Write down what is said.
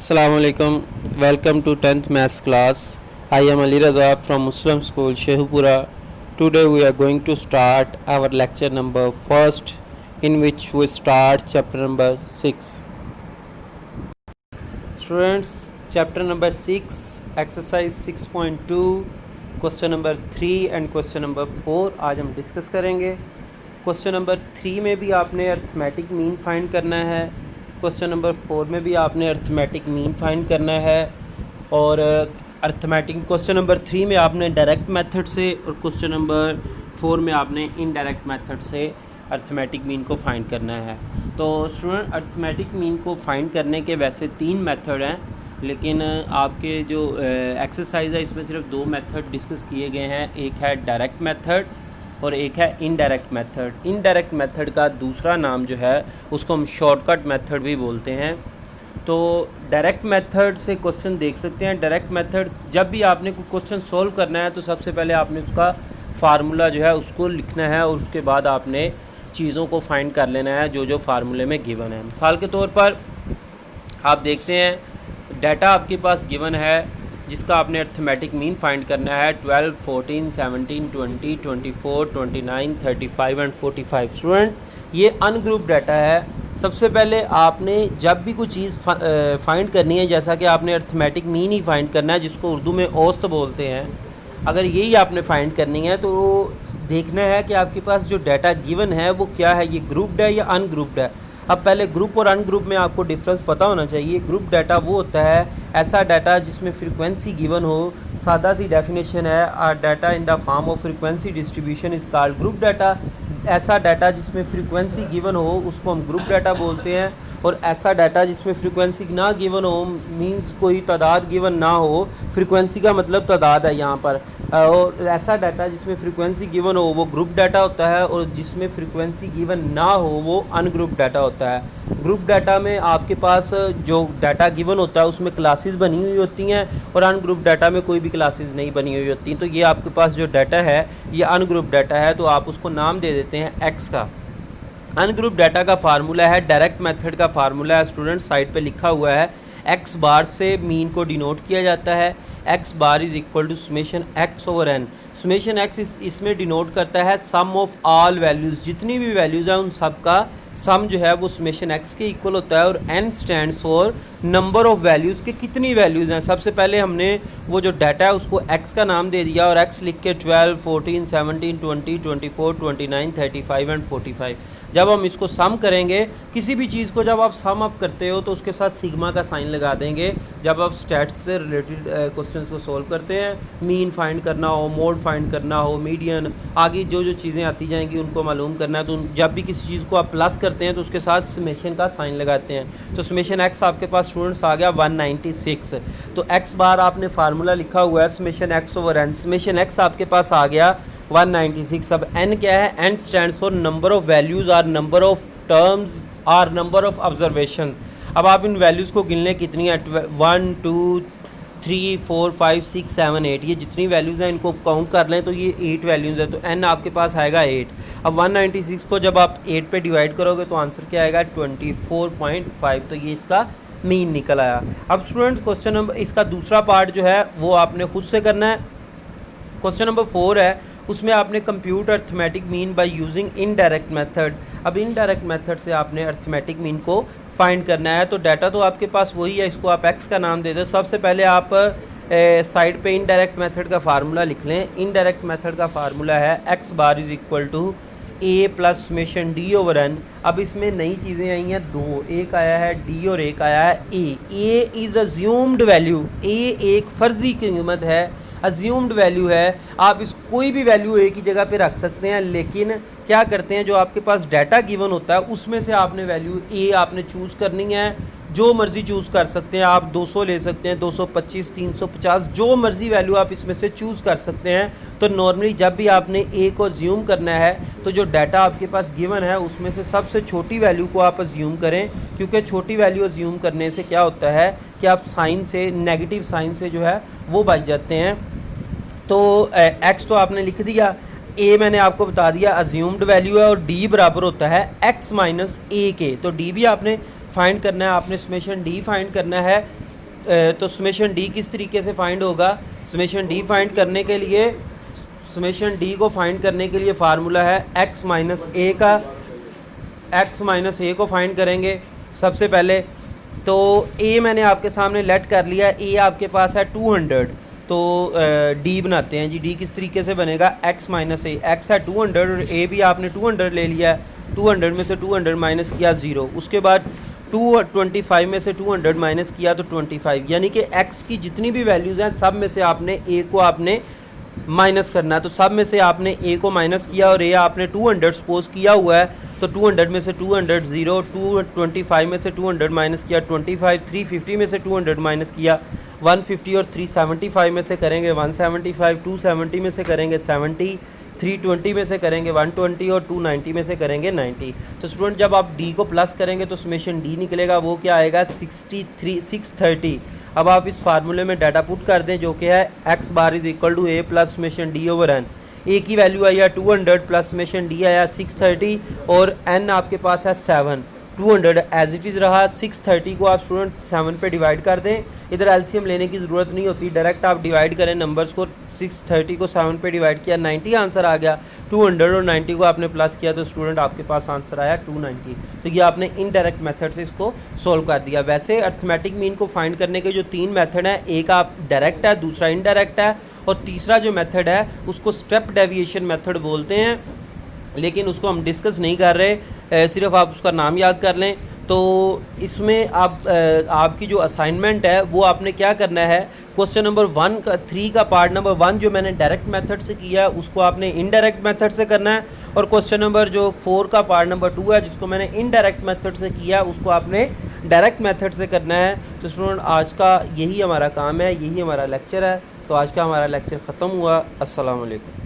Assalamu alaikum. Welcome to 10th Maths class. I am Ali Raza from Muslim School Shehupura. Today we are going to start our lecture number first, in which we start chapter number 6. Students, chapter number 6, exercise 6.2, question number 3 and question number 4 आज हम discuss करेंगे. Question number 3 में भी आपने arithmetic mean find करना है. Question number 4 में भी आपने अर्थमेटिक मीन फाइंड करना है. और अर्थमेटिक क्वेश्चन नंबर 3 में आपने डायरेक्ट मेथड से और क्वेश्चन नंबर 4 में आपने इनडायरेक्ट मेथड से अर्थमेटिक मीन को फाइंड करना है. तो स्टूडेंट, अर्थमेटिक मीन को फाइंड करने के वैसे 3 मेथड हैं, लेकिन आपके जो एक्सरसाइज है इसमें सिर्फ 2 मेथड डिस्कस किए गए हैं. एक है डायरेक्ट मेथड और एक है इनडायरेक्ट मेथड. इनडायरेक्ट मेथड का दूसरा नाम जो है उसको हम शॉर्टकट मेथड भी बोलते हैं. तो डायरेक्ट मेथड से क्वेश्चन देख सकते हैं. डायरेक्ट मेथड जब भी आपने कोई क्वेश्चन सॉल्व करना है तो सबसे पहले आपने उसका फार्मूला जो है उसको लिखना है और उसके बाद आपने चीज़ों को फाइंड कर लेना है जो जो फार्मूले में गिवन है. मिसाल के तौर पर आप देखते हैं डाटा आपके पास गिवन है जिसका आपने अर्थमेटिक मीन फाइंड करना है 12, 14, 17, 20, 24, 29, 35 एंड 45. स्टूडेंट, ये अनग्रुप डाटा है. सबसे पहले आपने जब भी कोई चीज़ फाइंड करनी है, जैसा कि आपने अर्थमेटिक मीन ही फाइंड करना है जिसको उर्दू में औसत बोलते हैं, अगर यही आपने फाइंड करनी है तो देखना है कि आपके पास जो डाटा गिवन है वो क्या है, ये ग्रुप्ड है या अनग्रुप्ड है. अब पहले ग्रुप और अनग्रुप में आपको डिफरेंस पता होना चाहिए. ग्रुप डाटा वो होता है ऐसा डाटा जिसमें फ्रीक्वेंसी गिवन हो. सादा सी डेफिनेशन है, data in the form of frequency distribution is called group data. ऐसा डाटा जिसमें फ्रीक्वेंसी गिवन हो उसको हम ग्रुप डाटा बोलते हैं. और ऐसा डाटा जिसमें फ्रीक्वेंसी ना गिवन हो, मींस कोई तादाद गिवन ना हो, फ्रीक्वेंसी का मतलब तादाद है यहाँ पर, और ऐसा डाटा जिसमें फ्रीक्वेंसी गिवन हो वो ग्रुप डाटा होता है, और जिसमें फ्रीक्वेंसी गिवन ना हो वो अनग्रुप डाटा होता है. ग्रुप डाटा में आपके पास जो डाटा गिवन होता है उसमें क्लासेस बनी हुई होती हैं और अनग्रुप डाटा में कोई भी क्लासेस नहीं बनी हुई होती. तो ये आपके पास जो डाटा है ये अनग्रुप डाटा है, तो आप उसको नाम दे देते हैं एक्स का. अनग्रुप डाटा का फार्मूला है, डायरेक्ट मेथड का फार्मूला है. स्टूडेंट, साइड पे लिखा हुआ है एक्स बार से मीन को डिनोट किया जाता है. X bar is equal to summation x over n. Summation x इसमें डिनोट करता है सम ऑफ ऑल वैल्यूज़, जितनी भी वैल्यूज़ हैं उन सब का सम जो है वो समेशन एक्स के इक्वल होता है. और n stands for number of values के कितनी वैल्यूज़ हैं. सबसे पहले हमने वो जो डाटा है उसको एक्स का नाम दे दिया और एक्स लिख के 12, 14, 17, 20, 24, 29, 35 एंड 45. जब हम इसको सम करेंगे, किसी भी चीज़ को जब आप सम अप करते हो तो उसके साथ सिग्मा का साइन लगा देंगे. जब आप स्टैट्स से रिलेटेड क्वेश्चंस को सॉल्व करते हैं, मीन फाइंड करना हो, मोड फाइंड करना हो, मीडियन, आगे जो जो चीज़ें आती जाएंगी उनको मालूम करना है, तो जब भी किसी चीज़ को आप प्लस करते हैं तो उसके साथ समेशन का साइन लगाते हैं. तो समेशन एक्स आपके पास स्टूडेंट्स आ गया 196. तो एक्स बार आपने फार्मूला लिखा हुआ है summation x over n. Summation x आपके पास आ गया 196. अब n क्या है? n stands for number of values or number of terms or number of observation. अब आप इन वैल्यूज़ को गिन लें कितनी है. 1, 2, 3, 4, 5, 6, 7, 8, ये जितनी वैल्यूज़ हैं इनको काउंट कर लें तो ये 8 वैल्यूज़ है. तो n आपके पास आएगा 8. अब 196 को जब आप 8 पे डिवाइड करोगे तो आंसर क्या आएगा? 24.5. तो ये इसका मीन निकल आया. अब स्टूडेंट्स, क्वेश्चन नंबर इसका दूसरा पार्ट जो है वो आपने खुद से करना है. क्वेश्चन नंबर 4 है, उसमें आपने compute arithmetic mean by using indirect method. अब इनडायरेक्ट मेथड से आपने अर्थमेटिक मीन को फाइंड करना है. तो डाटा तो आपके पास वही है, इसको आप एक्स का नाम दे दो. सबसे पहले आप साइड पे इनडायरेक्ट मेथड का फार्मूला लिख लें. इनडायरेक्ट मेथड का फार्मूला है x bar is equal to a plus summation d over n. अब इसमें नई चीज़ें आई हैं दो, एक आया है डी और एक आया है A. A is assumed value. A एक फ़र्जी कीमत है, अज्यूम्ड वैल्यू है. आप इस कोई भी वैल्यू एक ही जगह पे रख सकते हैं, लेकिन क्या करते हैं जो आपके पास डाटा गिवन होता है उसमें से आपने वैल्यू ए आपने चूज़ करनी है. जो मर्ज़ी चूज़ कर सकते हैं आप. 200 ले सकते हैं, 225, 350, जो मर्ज़ी वैल्यू आप इसमें से चूज़ कर सकते हैं. तो नॉर्मली जब भी आपने ए को अज्यूम करना है तो जो डाटा आपके पास गिवन है उसमें से सबसे छोटी वैल्यू को आप अज्यूम करें, क्योंकि छोटी वैल्यू अज्यूम करने से क्या होता है कि आप साइन से, नेगेटिव साइन से जो है वो बच जाते हैं. तो एक्स तो आपने लिख दिया, ए मैंने आपको बता दिया अज्यूम्ड वैल्यू है, और डी बराबर होता है एक्स माइनस ए के. तो डी भी आपने फाइंड करना है, आपने समेशन डी फाइंड करना है. तो समेशन डी किस तरीके से फाइंड होगा? समेशन डी फाइंड करने के लिए, समेशन डी को फाइंड करने के लिए फार्मूला है x माइनस ए का। x माइनस ए को फाइंड करेंगे सबसे पहले। तो a मैंने आपके सामने लेट कर लिया, a आपके पास है 200, तो d बनाते हैं जी। d किस तरीके से बनेगा? x माइनस ए, x है 200 और a भी आपने 200 ले लिया है। 200 में से 200 माइनस किया 0, उसके बाद 225 में से 200 माइनस किया तो 25, यानी कि x की जितनी भी वैल्यूज़ हैं सब में से आपने a को आपने माइनस करना है। तो सब में से आपने a को माइनस किया और a आपने 200 सपोज किया हुआ है, तो 200 में से 200 0, 225 में से 200 माइनस किया 25, 350 में से 200 माइनस किया 150 और 375 में से करेंगे 175, 270 में से करेंगे 70, 320 में से करेंगे 120 और 290 में से करेंगे 90। तो स्टूडेंट जब आप d को प्लस करेंगे तो समेशन d निकलेगा, वो क्या आएगा? 630। अब आप इस फार्मूले में डाटा पुट कर दें जो कि है x bar is equal to a plus summation d over n। a की वैल्यू आई है 200 प्लस समेशन d आया 630 और n आपके पास है 7। 200 एज इट इज़ रहा, 630 को आप स्टूडेंट 7 पे डिवाइड कर दें। इधर एलसीएम लेने की ज़रूरत नहीं होती, डायरेक्ट आप डिवाइड करें नंबर्स को। 630 को 7 पे डिवाइड किया 90 आंसर आ गया। 200 और 90 को आपने प्लस किया तो स्टूडेंट आपके पास आंसर आया 290। तो ये आपने इनडायरेक्ट मेथड से इसको सॉल्व कर दिया। वैसे अर्थमेटिक मीन को फाइंड करने के जो 3 मेथड हैं, एक आप डायरेक्ट है, दूसरा इनडायरेक्ट है और तीसरा जो मेथड है उसको स्टेप डेविएशन मेथड बोलते हैं, लेकिन उसको हम डिस्कस नहीं कर रहे, सिर्फ आप उसका नाम याद कर लें। तो इसमें आपकी जो असाइनमेंट है वो आपने क्या करना है, क्वेश्चन नंबर 1 का 3 का पार्ट नंबर 1 जो मैंने डायरेक्ट मेथड से किया है उसको आपने इनडायरेक्ट मेथड से करना है, और क्वेश्चन नंबर जो 4 का पार्ट नंबर 2 है जिसको मैंने इनडायरेक्ट मेथड से किया है उसको आपने डायरेक्ट मेथड से करना है। तो स्टूडेंट आज का यही हमारा काम है, यही हमारा लेक्चर है। तो आज का हमारा लेक्चर ख़त्म हुआ। अस्सलाम वालेकुम।